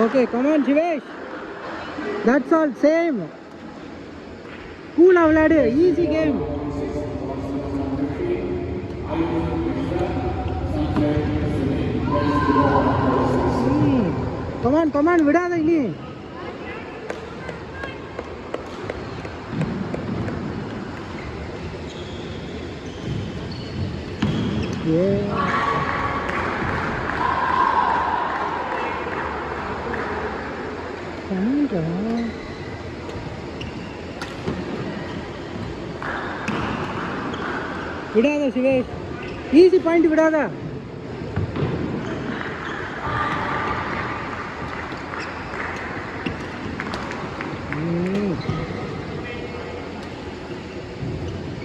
Okay, come on, Shivesh. That's all, same. Cool, avladu. Easy game. Come on, vidada ini. Yeah. Come on. விடாத Shivesh, easy point விடாத.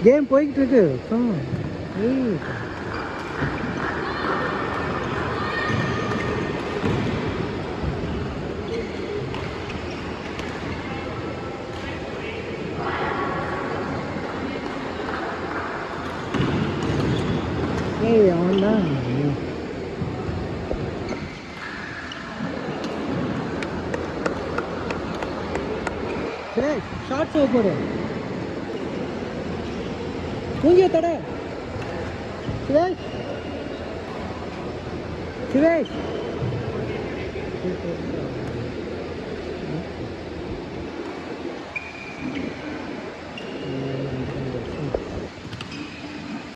Game போய்கிட்டு இருக்கு. அவன் தான் சரி. ஷார்ட் சர்வ் போடு. தூங்கிய தட சிவேஷ்.